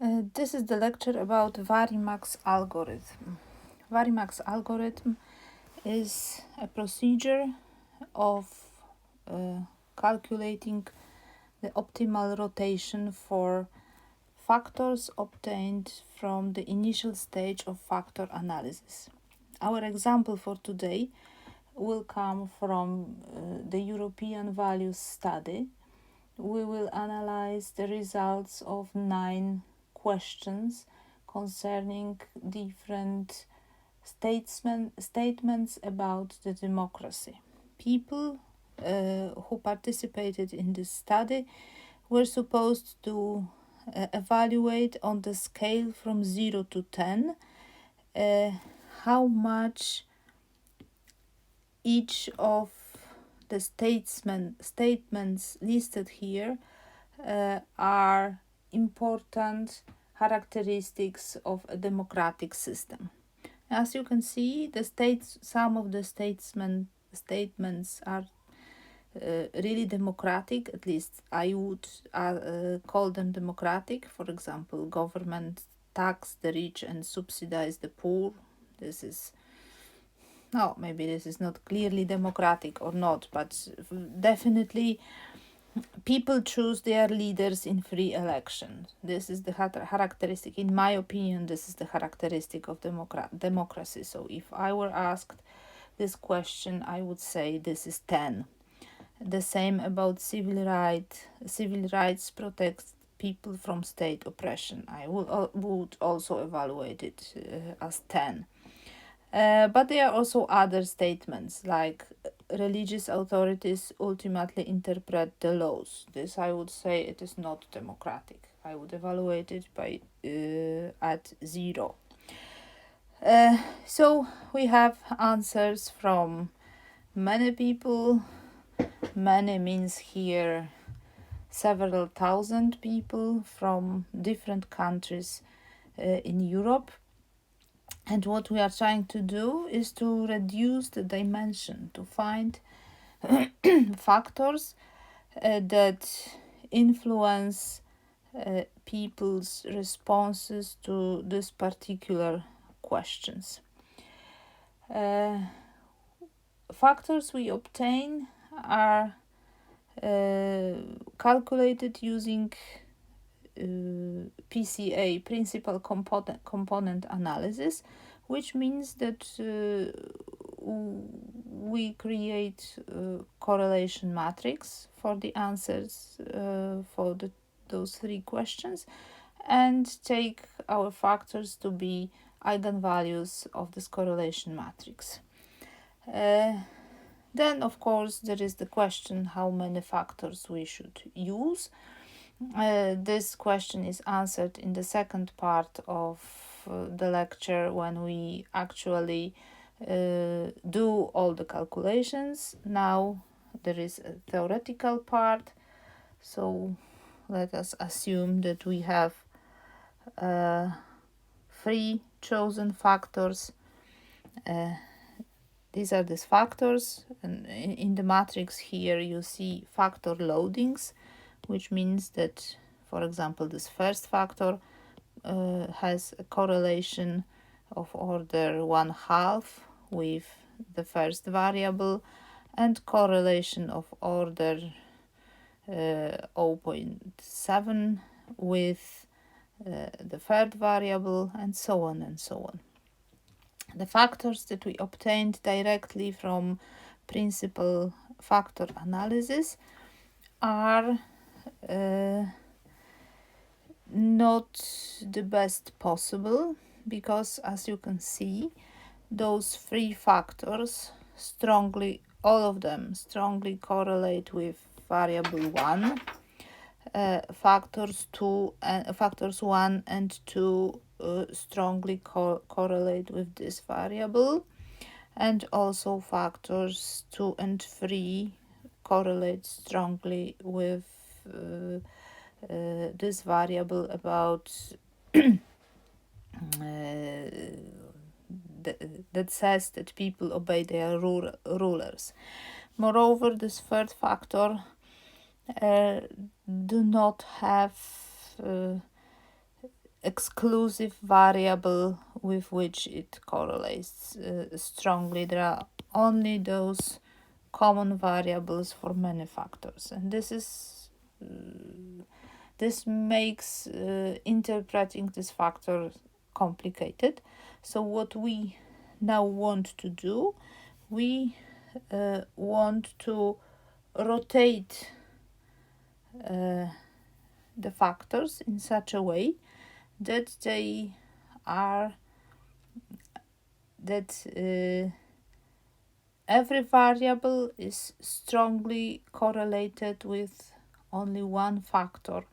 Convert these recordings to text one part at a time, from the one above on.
This is the lecture about Varimax algorithm. Varimax algorithm is a procedure of calculating the optimal rotation for factors obtained from the initial stage of factor analysis. Our example for today will come from the European values study. We will analyze the results of 9 questions concerning different statements about the democracy. People who participated in this study were supposed to evaluate on the scale from 0 to 10 how much each of the statements listed here are important characteristics of a democratic system. As you can see, some of the statements are really democratic. At least I would call them democratic. For example, government tax the rich and subsidize the poor. This is maybe this is not clearly democratic or not, but definitely people choose their leaders in free election. This is the characteristic, in my opinion, this is the characteristic of democracy. So if I were asked this question, I would say this is 10. The same about civil rights. Civil rights protects people from state oppression. I would also evaluate it as 10. But there are also other statements like religious authorities ultimately interpret the laws. This I would say it is not democratic. I would evaluate it by at 0. So we have answers from many people. Many means here several thousand people from different countries in Europe. And what we are trying to do is to reduce the dimension, to find factors that influence people's responses to this particular questions. Factors we obtain are calculated using PCA, principal component analysis, which means that we create correlation matrix for the answers for those 3 questions and take our factors to be eigenvalues of this correlation matrix. Then, of course, there is the question how many factors we should use. This question is answered in the second part of the lecture when we actually do all the calculations. Now there is a theoretical part, so let us assume that we have 3 chosen factors. These are these factors, and in the matrix here you see factor loadings, which means that, for example, this first factor has a correlation of order 1/2 with the first variable and correlation of order 0.7 with the third variable, and so on and so on. The factors that we obtained directly from principal factor analysis are not the best possible, because as you can see, those 3 factors all of them strongly correlate with variable 1. Factors 1 and 2 strongly correlate with this variable, and also factors 2 and 3 correlate strongly with this variable about that says that people obey their rulers. Moreover, this third factor do not have exclusive variable with which it correlates strongly. There are only those common variables for many factors, and this makes interpreting this factor complicated. So what we now want to do, we want to rotate the factors in such a way that they are that every variable is strongly correlated with only one factor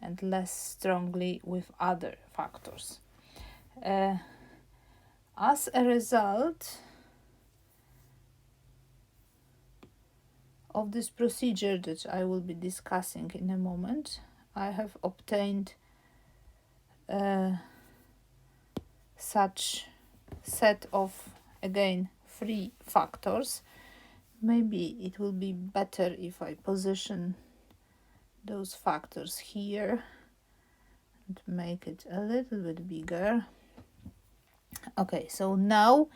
and less strongly with other factors. As a result of this procedure that I will be discussing in a moment, I have obtained such set of, again, 3 factors. Maybe it will be better if I position those factors here and make it a little bit bigger. Okay, so now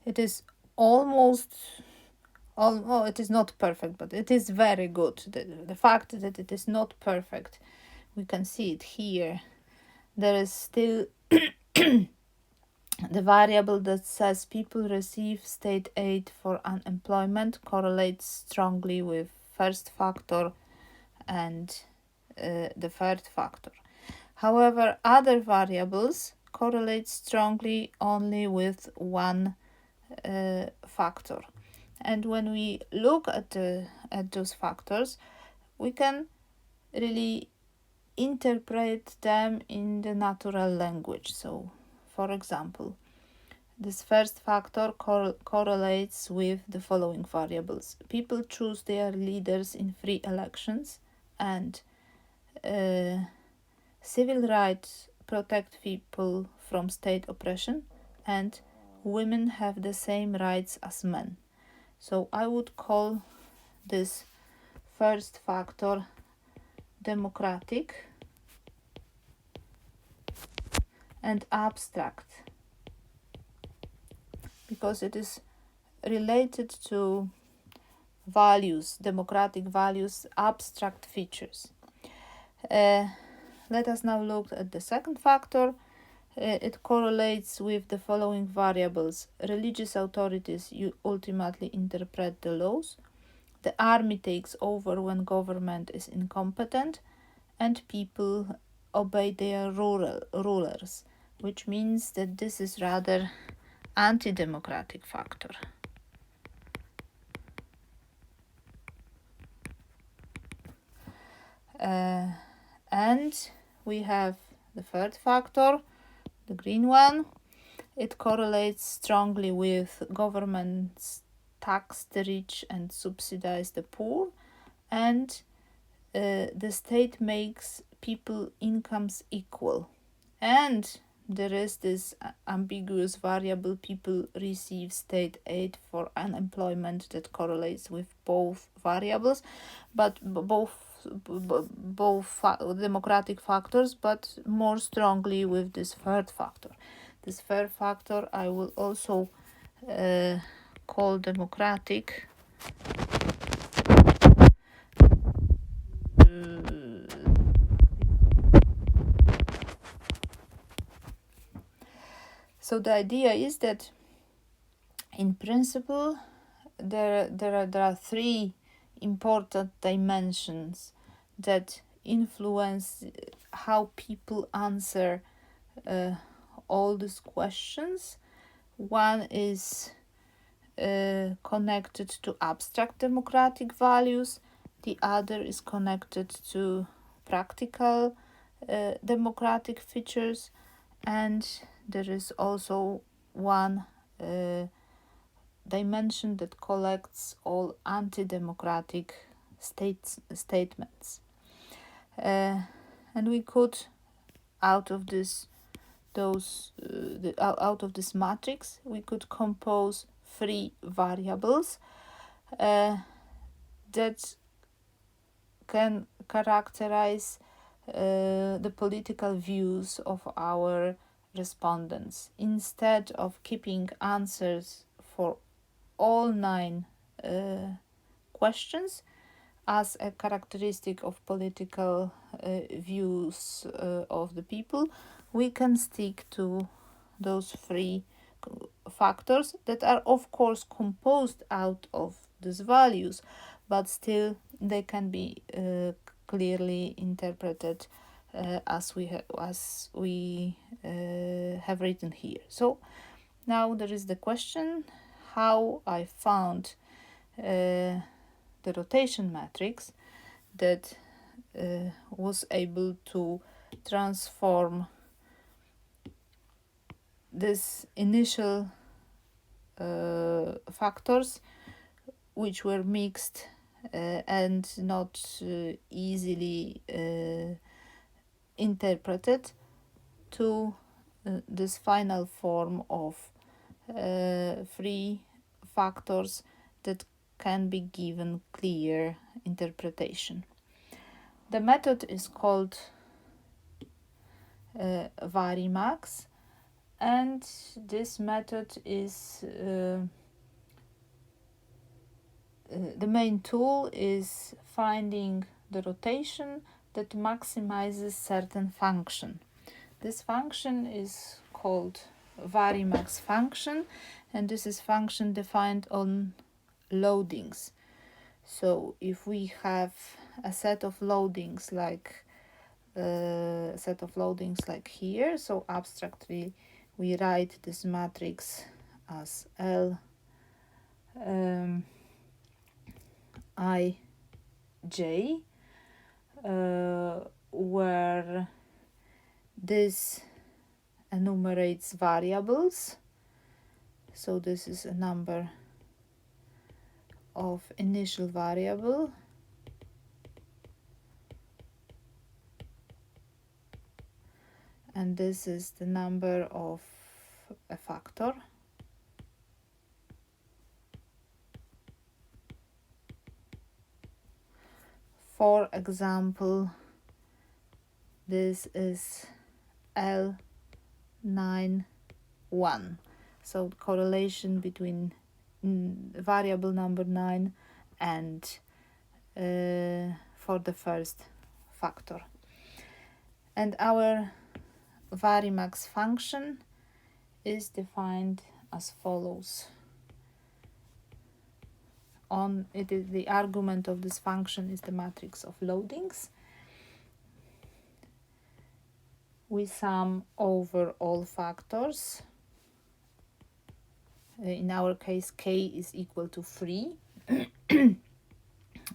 it is almost, it is not perfect, but it is very good. The fact that it is not perfect, we can see it here. There is still the variable that says people receive state aid for unemployment correlates strongly with first factor and the third factor. However, other variables correlate strongly only with one factor. And when we look at those factors, we can really interpret them in the natural language. So, for example, this first factor correlates with the following variables. People choose their leaders in free elections, and civil rights protect people from state oppression, and women have the same rights as men. So I would call this first factor democratic and abstract, because it is related to values, democratic values, abstract features. Let us now look at the second factor. It correlates with the following variables. Religious authorities ultimately interpret the laws. The army takes over when government is incompetent, and people obey their rulers, which means that this is rather anti-democratic factor. And we have the third factor, the green one. It correlates strongly with governments tax the rich and subsidize the poor, and the state makes people incomes equal. And there is this ambiguous variable, people receive state aid for unemployment, that correlates with both variables, but both democratic factors, but more strongly with this third factor. This third factor I will also call democratic. So the idea is that in principle there are 3 important dimensions that influence how people answer all these questions. One is connected to abstract democratic values, the other is connected to practical democratic features, and there is also one dimension that collects all anti-democratic statements. And we could, out of this matrix, we could compose 3 variables that can characterize the political views of our respondents. Instead of keeping answers for all 9 questions as a characteristic of political views of the people, we can stick to those 3 factors that are of course composed out of these values, but still they can be clearly interpreted as we have written here. So now there is the question how I found the rotation matrix that was able to transform this initial factors which were mixed and not easily interpreted to this final form of 3 factors that can be given clear interpretation. The method is called Varimax, and this method is the main tool is finding the rotation that maximizes certain function. This function is called Varimax function, and this is function defined on loadings. So if we have a set of loadings like here, so abstractly we write this matrix as L I J, where this enumerates variables. So this is a number of initial variable and this is the number of a factor. For example, this is L9 1. So correlation between variable number 9 and for the first factor. And our Varimax function is defined as follows. The argument of this function is the matrix of loadings. We sum over all factors. In our case, k is equal to 3.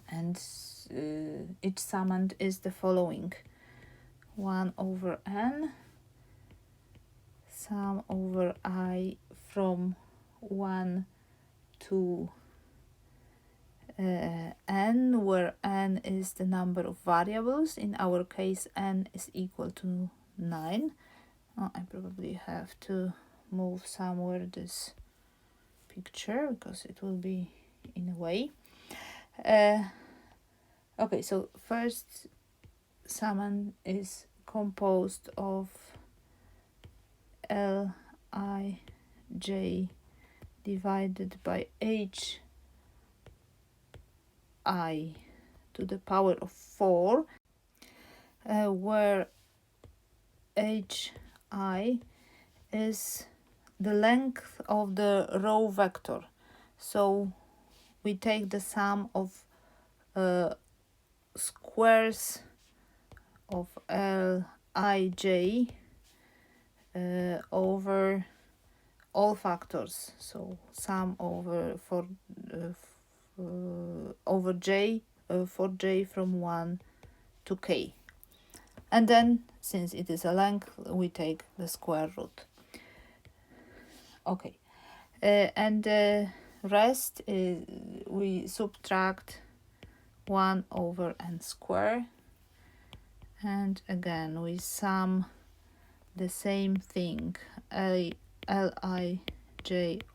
And each summand is the following. 1 over n, sum over I from 1 to n, where n is the number of variables. In our case, n is equal to 9. I probably have to move somewhere this picture because it will be in a way. Okay, so first summand is composed of Lij divided by Hi to the power of 4, where Hi is the length of the row vector. So we take the sum of squares of Lij over all factors. So sum over over j for j from 1 to k. And then, since it is a length, we take the square root. Okay, and the rest is we subtract 1 over n square, and again we sum the same thing, Lij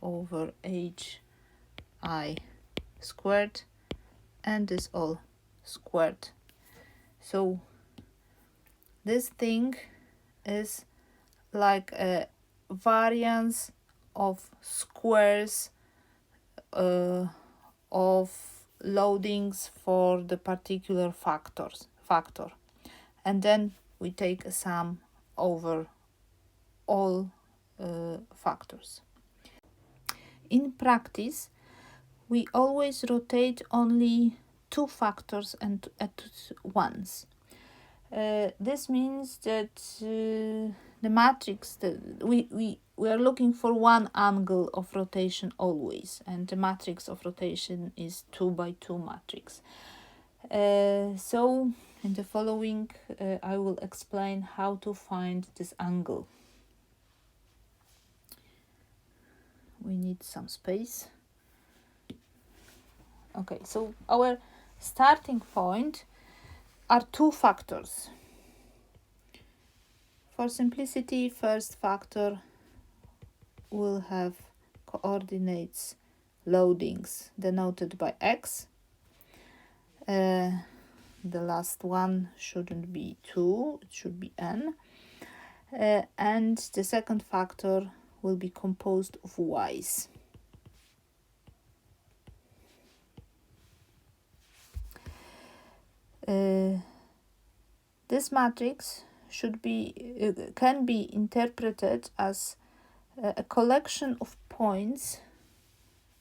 over Hi squared, and this all squared. So This thing is like a variance of squares of loadings for the particular factor, and then we take a sum over all factors. In practice, we always rotate only two factors and at once. This means that the matrix that we are looking for one angle of rotation always, and the matrix of rotation is 2 by 2 matrix. So in the following I will explain how to find this angle. We need some space. Okay, so our starting point are two factors. For simplicity, first factor will have coordinates loadings denoted by x. The last one shouldn't be 2, it should be n. And the second factor will be composed of y's. This matrix can be interpreted as a collection of points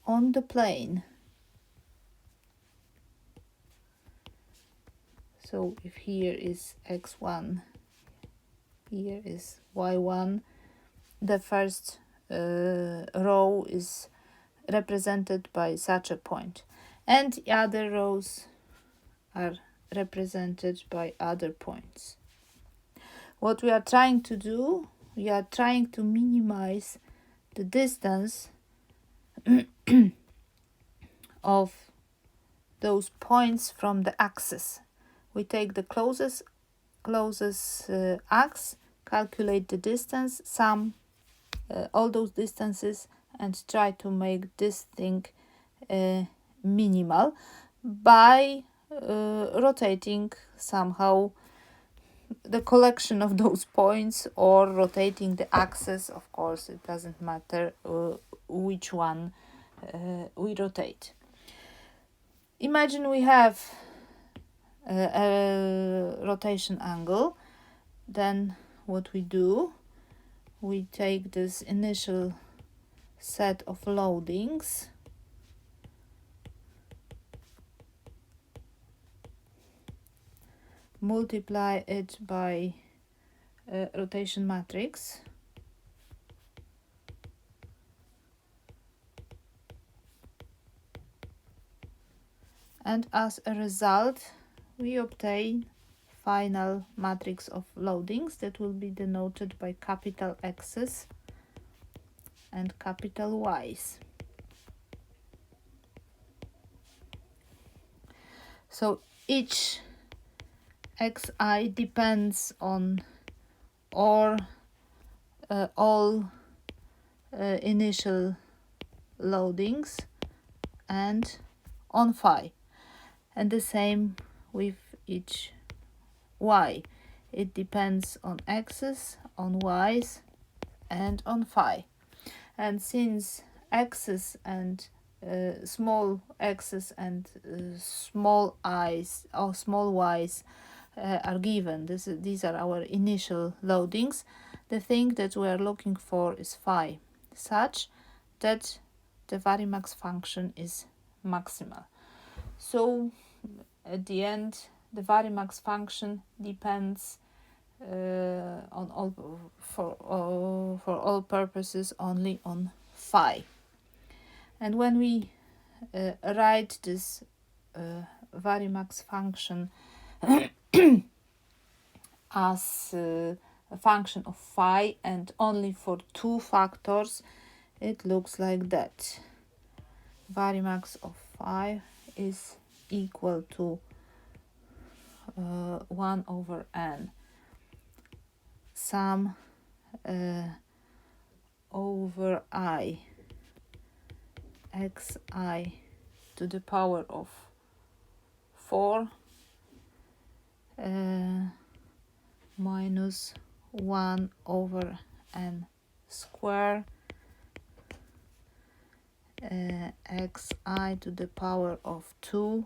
on the plane. So if here is x1, here is y1, the first row is represented by such a point, and the other rows are represented by other points. What we are trying to do, we are trying to minimize the distance of those points from the axis. We take the closest axis, calculate the distance, sum all those distances, and try to make this thing minimal by rotating somehow the collection of those points, or rotating the axis. Of course, it doesn't matter which one we rotate. Imagine we have a rotation angle. Then what we do, we take this initial set of loadings, multiply it by rotation matrix, and as a result we obtain final matrix of loadings that will be denoted by capital X's and capital Y's. So each xi depends on all initial loadings and on phi, and the same with each y. It depends on x's, on y's, and on phi. And since x's and small x's and small i's or small y's are given, these are our initial loadings, the thing that we are looking for is phi, such that the Varimax function is maximal. So at the end, the Varimax function depends on all for all purposes only on phi. And when we write this Varimax function as a function of phi and only for two factors, it looks like that. Varimax of phi is equal to 1 over n sum over I xi to the power of 4 minus 1 over n square xi to the power of 2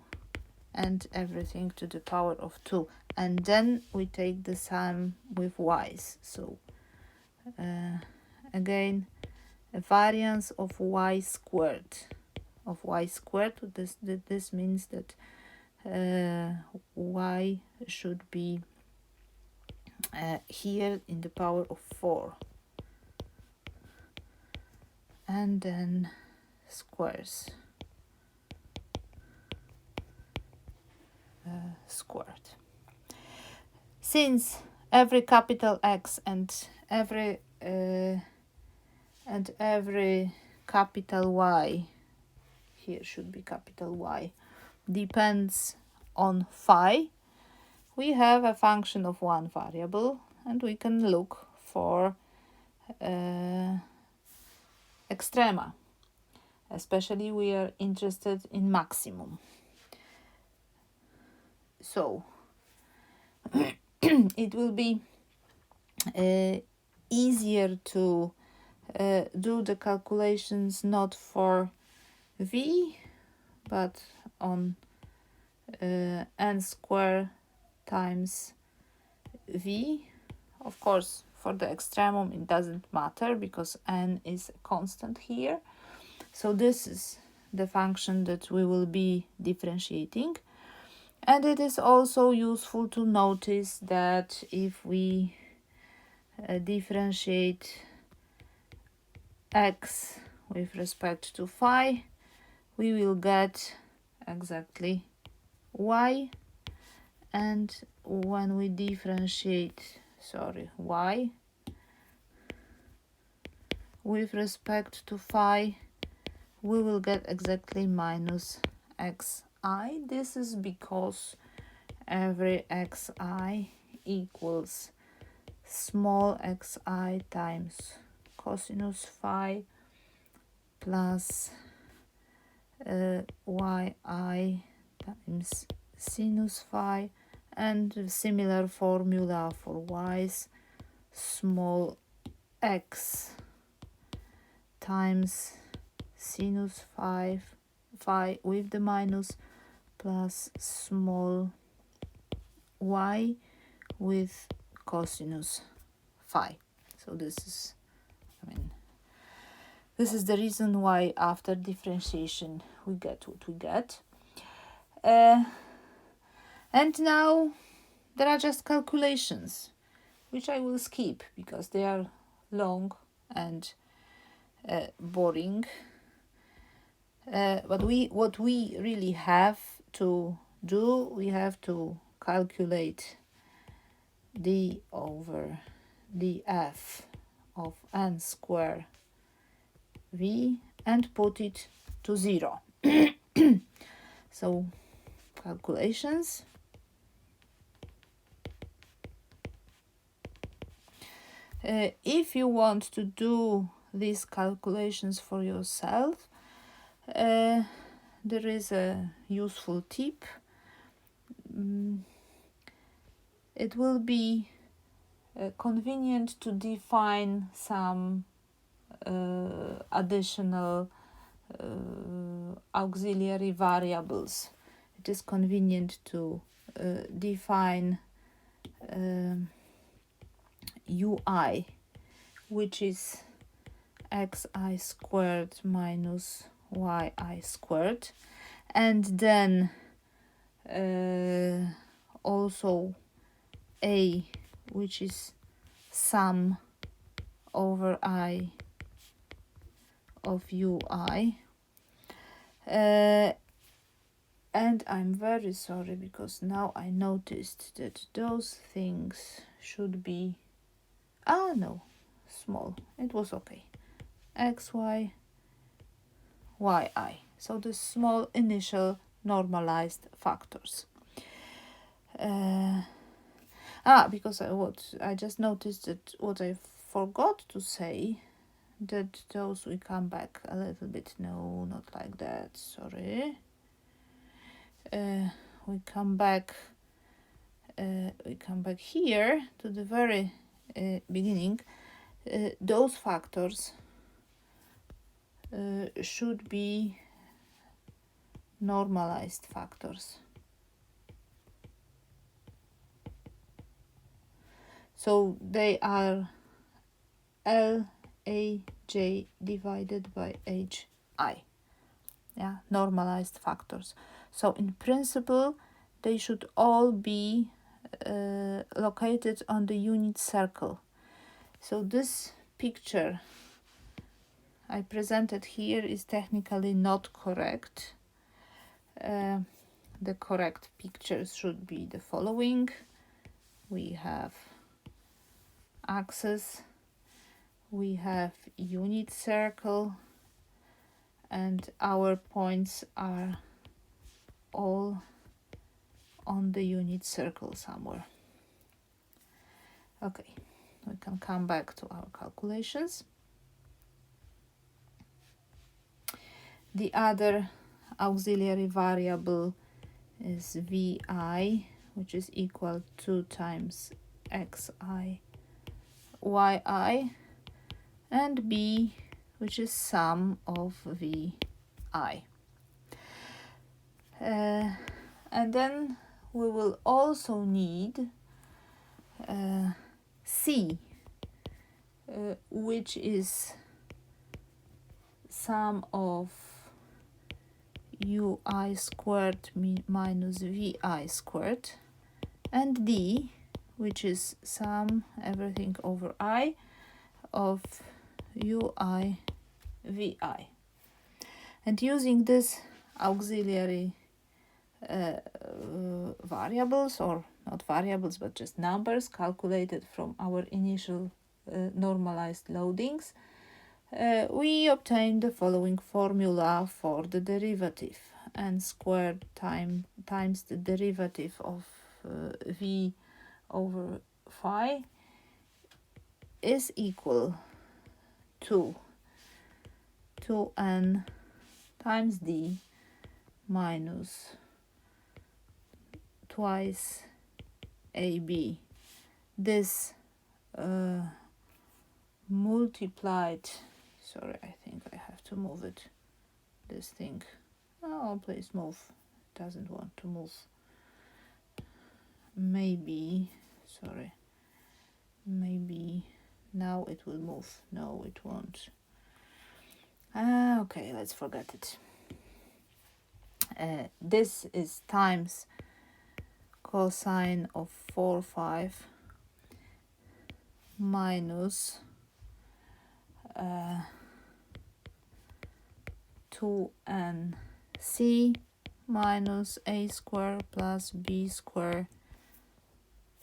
and everything to the power of 2, and then we take the sum with y's. So again, a variance of y squared this means that y should be here in the power of 4, and then squares squared. Since every capital X and every capital Y, here should be capital Y, depends on phi, we have a function of one variable, and we can look for extrema. Especially we are interested in maximum. So it will be easier to do the calculations not for v, but on n square times v. Of course, for the extremum it doesn't matter because n is a constant here. So this is the function that we will be differentiating. And it is also useful to notice that if we differentiate x with respect to phi, we will get exactly y, and when we differentiate y with respect to phi, we will get exactly minus xi. This is because every xi equals small xi times cosinus phi plus yi times sinus phi, and a similar formula for y's, small x times sinus phi with the minus plus small y with cosinus phi. So this is the reason why after differentiation we get what we get. And now there are just calculations, which I will skip because they are long and boring. But what we really have to do, we have to calculate d over df of n square v and put it to 0. So calculations. If you want to do these calculations for yourself, there is a useful tip. It will be convenient to define some additional auxiliary variables. It is convenient to define ui, which is xi squared minus yi squared, and then also a, which is sum over I of ui. And I'm very sorry because now I noticed that those things should be small. It was okay. xy yi. So the small initial normalized factors. Because I just noticed that what I forgot to say, that those we come back a little bit. No, not like that. Sorry. We come back we come back here to the very beginning. Those factors should be normalized factors. So they are LAJ divided by HI. Yeah, normalized factors. So in principle, they should all be located on the unit circle. So this picture I presented here is technically not correct. The correct pictures should be the following. We have axis, we have unit circle, and our points are all on the unit circle somewhere. Okay, we can come back to our calculations. The other auxiliary variable is vi, which is equal to 2 times xi yi, and b, which is sum of vi. And then we will also need c, which is sum of ui squared minus vi squared, and d, which is sum everything over I of ui vi. And using this auxiliary variables, or not variables but just numbers calculated from our initial normalized loadings, we obtain the following formula for the derivative: n squared times the derivative of v over phi is equal to 2n times d minus twice ab. This multiplied, sorry, I think I have to move it, this thing. Oh, please move. It doesn't want to move. Maybe, sorry, maybe now it will move. No, it won't. Okay, let's forget it. This is times cosine of 4/5 minus 2nc minus a square plus b square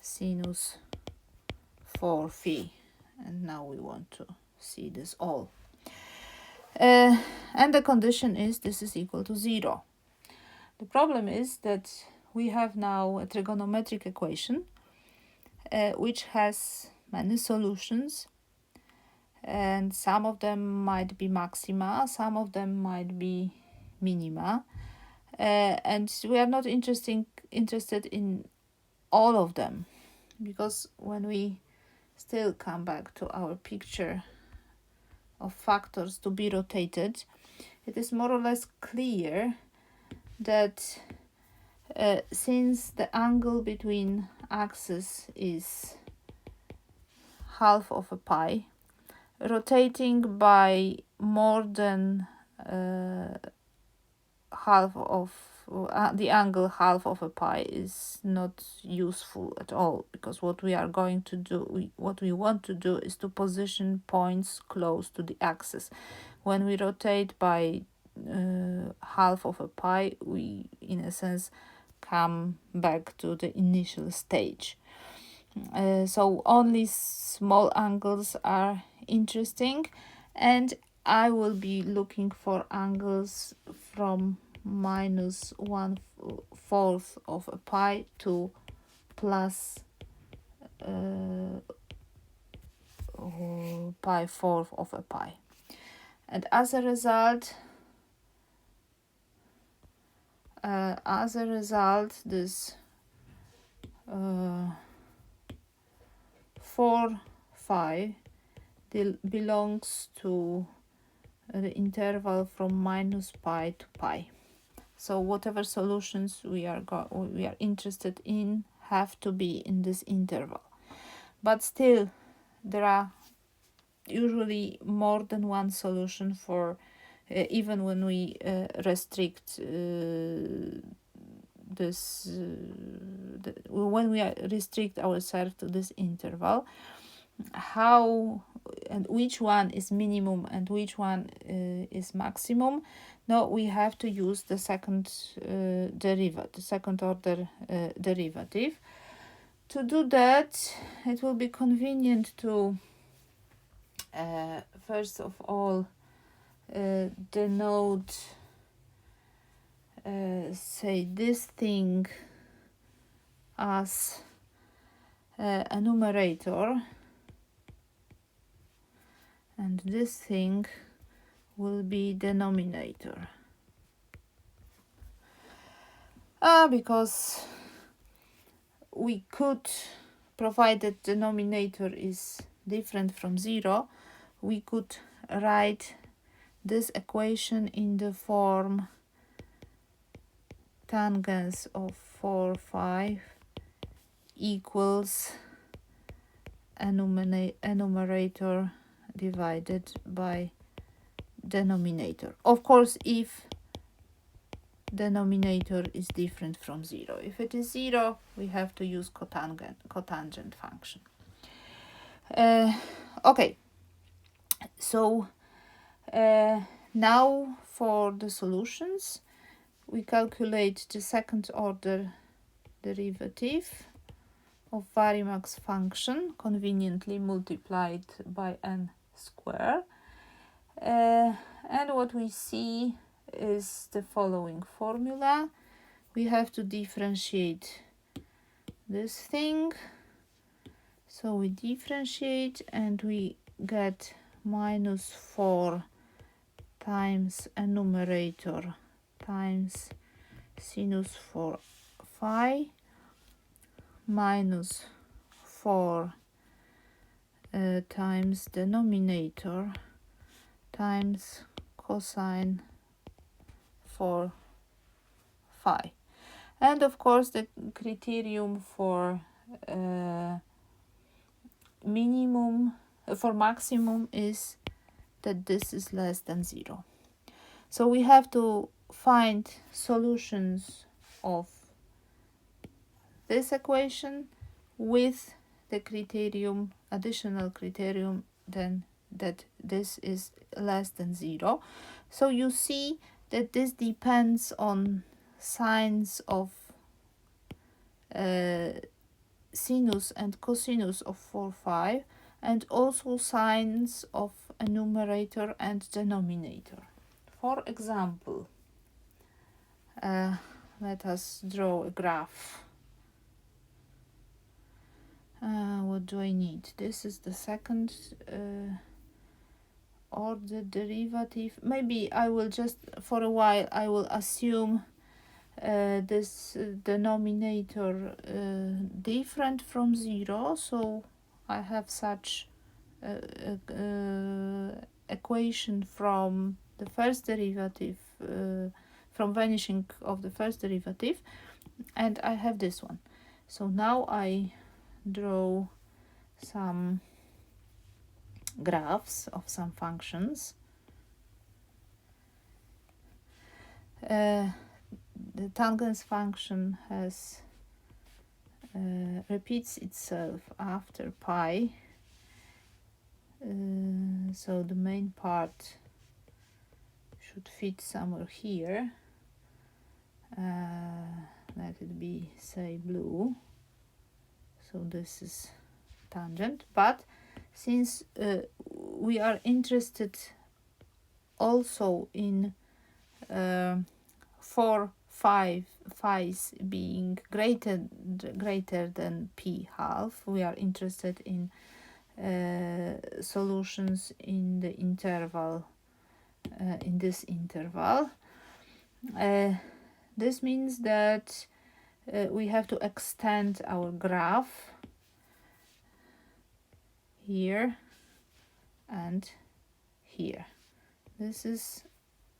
sinus 4 phi. And now we want to see this all. And the condition is this is equal to 0. The problem is that we have now a trigonometric equation which has many solutions, and some of them might be maxima, some of them might be minima, and we are not interested in all of them, because when we still come back to our picture of factors to be rotated, it is more or less clear that since the angle between axes is half of a pi, rotating by more than half of the angle half of a pi is not useful at all, because what we want to do is to position points close to the axis. When we rotate by half of a pi, we in a sense come back to the initial stage. So only small angles are interesting, and I will be looking for angles from minus 1/4 of a pi to plus pi/4 of a pi. And as a result, this 4, 5 belongs to the interval from minus pi to pi. So whatever solutions we are interested in have to be in this interval. But still, there are usually more than one solution for even when we restrict this when we restrict ourselves to this interval. How and which one is minimum and which one is maximum? No, we have to use the second derivative, second order derivative. To do that, it will be convenient to first of all denote say this thing as a numerator, and this thing will be denominator. Because we could, provided denominator is different from 0, we could write this equation in the form tangents of 4, 5 equals a numerator divided by denominator. Of course, if denominator is different from 0. If it is 0, we have to use cotangent function. Okay, so now for the solutions, we calculate the second order derivative of Varimax function, conveniently multiplied by n square. And what we see is the following formula. We have to differentiate this thing. So we differentiate and we get minus 4 times a numerator times sinus 4 phi minus 4 times denominator times cosine 4 phi. And of course the criterion for maximum is that this is less than 0. So we have to find solutions of this equation with the criterion, additional criterion, then that this is less than 0. So you see that this depends on signs of sinus and cosinus of 4, 5, and also signs of a numerator and denominator. For example, let us draw a graph. What do I need? This is the second order derivative. Maybe I will just, for a while, I will assume this denominator different from 0. So I have such equation from the first derivative, from vanishing of the first derivative, and I have this one. So now I draw some graphs of some functions. The tangents function has repeats itself after pi, so the main part should fit somewhere here. Let it be, say, blue. So this is tangent, but since we are interested also in 4, 5 phi's being greater than p half, we are interested in solutions in the interval, in this interval. This means that we have to extend our graph here and here. This is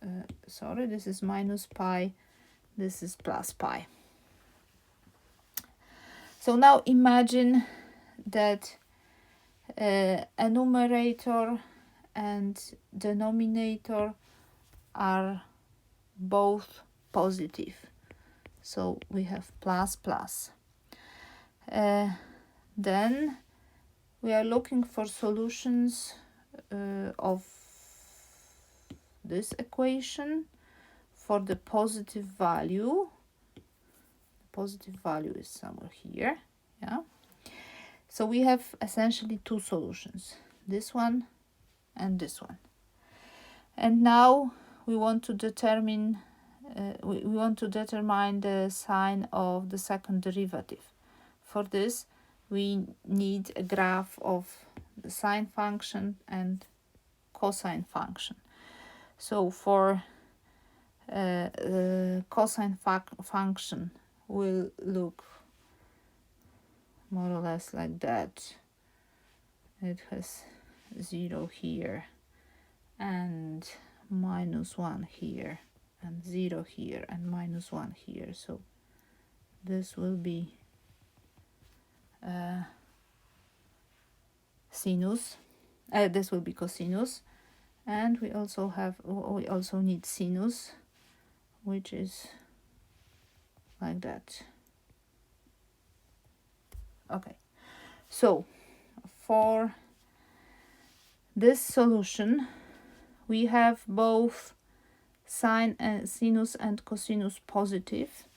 this is minus pi, this is plus pi. So now imagine that a numerator and denominator are both positive. So we have plus plus. Then we are looking for solutions of this equation for the positive value. The positive value is somewhere here. Yeah. So we have essentially two solutions, this one and this one. And now we want to determine the sign of the second derivative. For this, we need a graph of the sine function and cosine function. So for cosine function will look more or less like that. It has 0 here and minus 1 here and 0 here and minus 1 here. So this will be sinus. This will be cosinus, and we also need sinus, which is like that. Okay, so for this solution we have both sine and sinus and cosinus positive,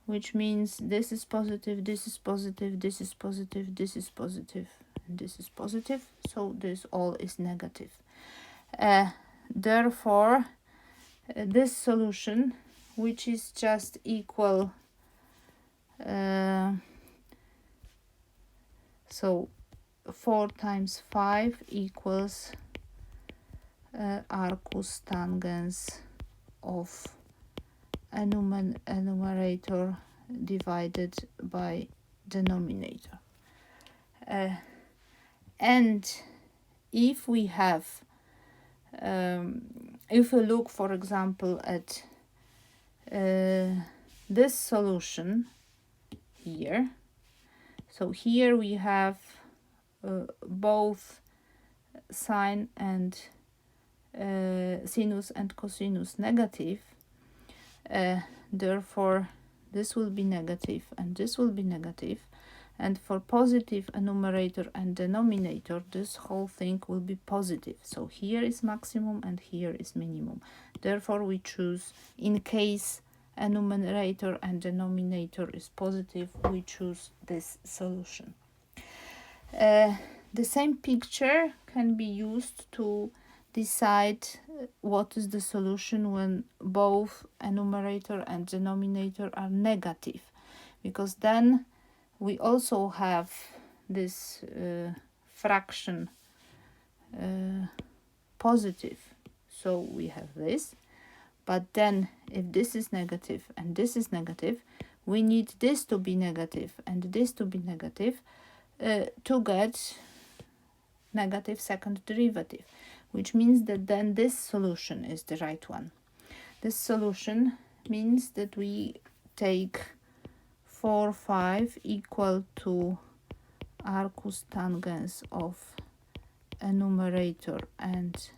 which means this is positive, this is positive, this is positive, this is positive, and this is positive. So this all is negative. Therefore, this solution, which is just equal, so 4 times 5 equals arcus tangens of a numerator divided by denominator. And if we have, if we look, for example, at this solution here, so here we have both sine and sinus and cosinus negative. Therefore, this will be negative and this will be negative. And for positive a numerator and denominator, this whole thing will be positive. So here is maximum and here is minimum. Therefore, we choose, in case a numerator and denominator is positive, we choose this solution. The same picture can be used to decide what is the solution when both a numerator and denominator are negative, because then we also have this fraction positive. So we have this, but then if this is negative and this is negative, we need this to be negative and this to be negative to get negative second derivative, which means that then this solution is the right one. This solution means that we take 4, 5 equal to arcus tangens of a numerator and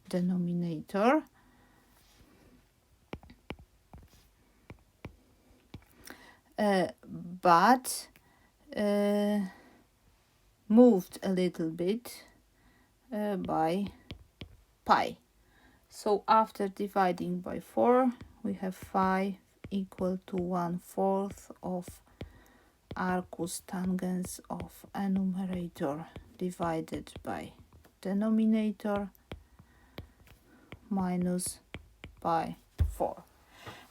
denominator. But moved a little bit by pi. So after dividing by 4, we have 5 equal to 1/4 of arcus tangens of a numerator divided by denominator minus pi 4.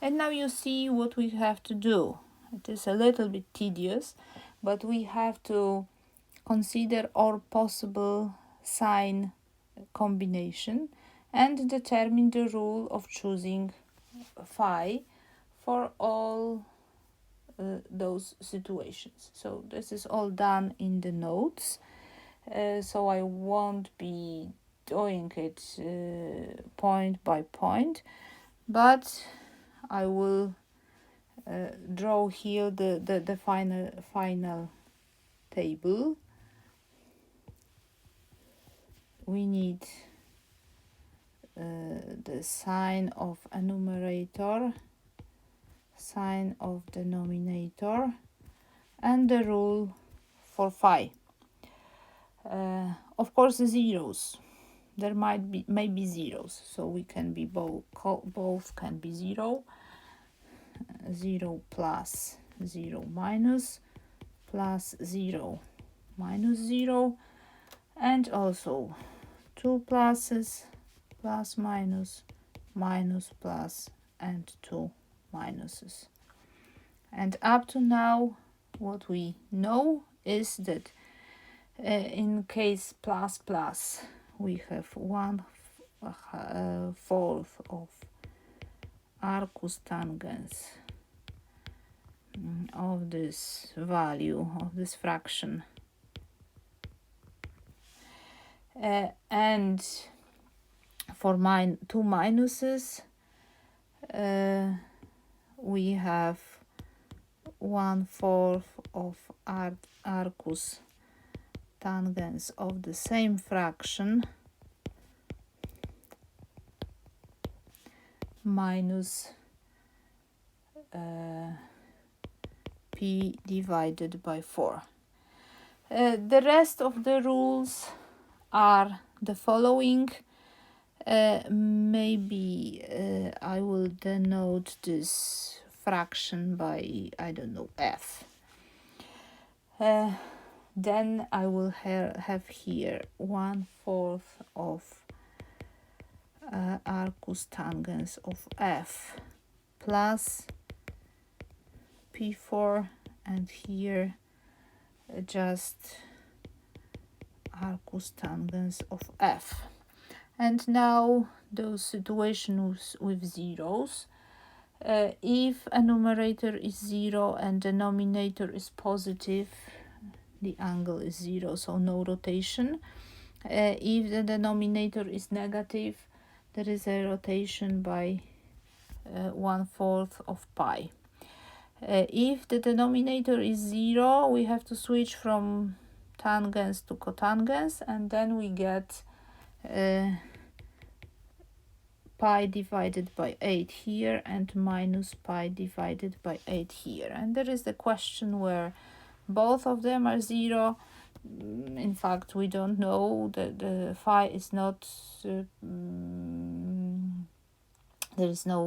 And now you see what we have to do. It is a little bit tedious, but we have to consider all possible sign combination and determine the rule of choosing phi for all those situations. So this is all done in the notes, so I won't be doing it point by point, but I will draw here the final table. We need the sign of a numerator, sign of denominator, and the rule for phi. Of course, the zeros. There maybe zeros, so we can be both can be 0, 0 plus 0 minus, plus 0 minus 0, and also two pluses, plus minus, minus plus, and two minuses. And up to now, what we know is that in case plus plus, we have 1/4 of arcus tangens of this value, of this fraction. And for two minuses, we have 1/4 of arcus tangens of the same fraction minus p divided by 4. The rest of the rules are the following. Maybe I will denote this fraction by, I don't know, f. Then I will have here 1/4 of arcus tangens of f plus p4, and here just arcus tangens of f. And now those situations with zeros. If a numerator is 0 and denominator is positive, the angle is 0, so no rotation. If the denominator is negative, there is a rotation by 1/4 of pi. If the denominator is 0, we have to switch from tangens to cotangens, and then we get pi divided by 8 here and minus pi divided by 8 here. And there is the question where both of them are 0. In fact, we don't know. The phi is not, there is no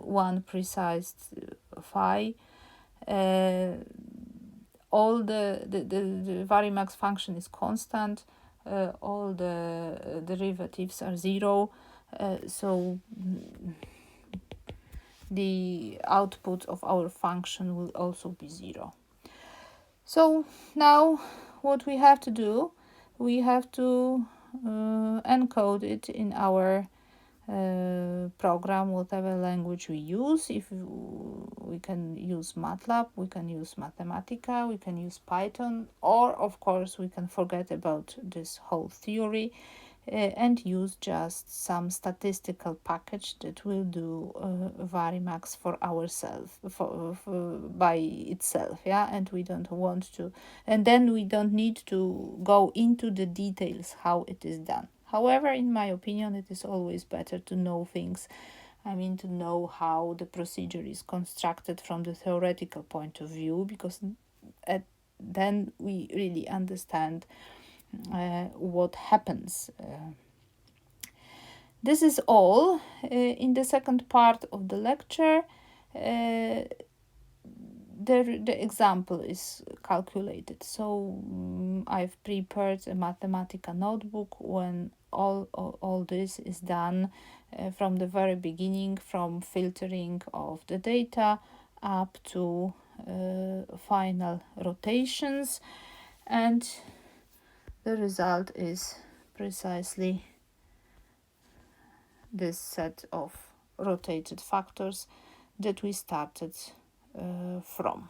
one precise phi. All the Varimax function is constant. All the derivatives are 0. So the output of our function will also be 0. So now what we have to do, we have to encode it in our program, whatever language we use. If we can use MATLAB, we can use Mathematica, we can use Python, or of course we can forget about this whole theory and use just some statistical package that will do Varimax for ourselves, by itself, yeah. And we don't want to, and then we don't need to go into the details how it is done. However, in my opinion, it is always better to know things. I mean, to know how the procedure is constructed from the theoretical point of view, because then we really understand what happens. This is all. In the second part of the lecture, the example is calculated. So I've prepared a Mathematica notebook when all this is done from the very beginning, from filtering of the data up to final rotations, and the result is precisely this set of rotated factors that we started from.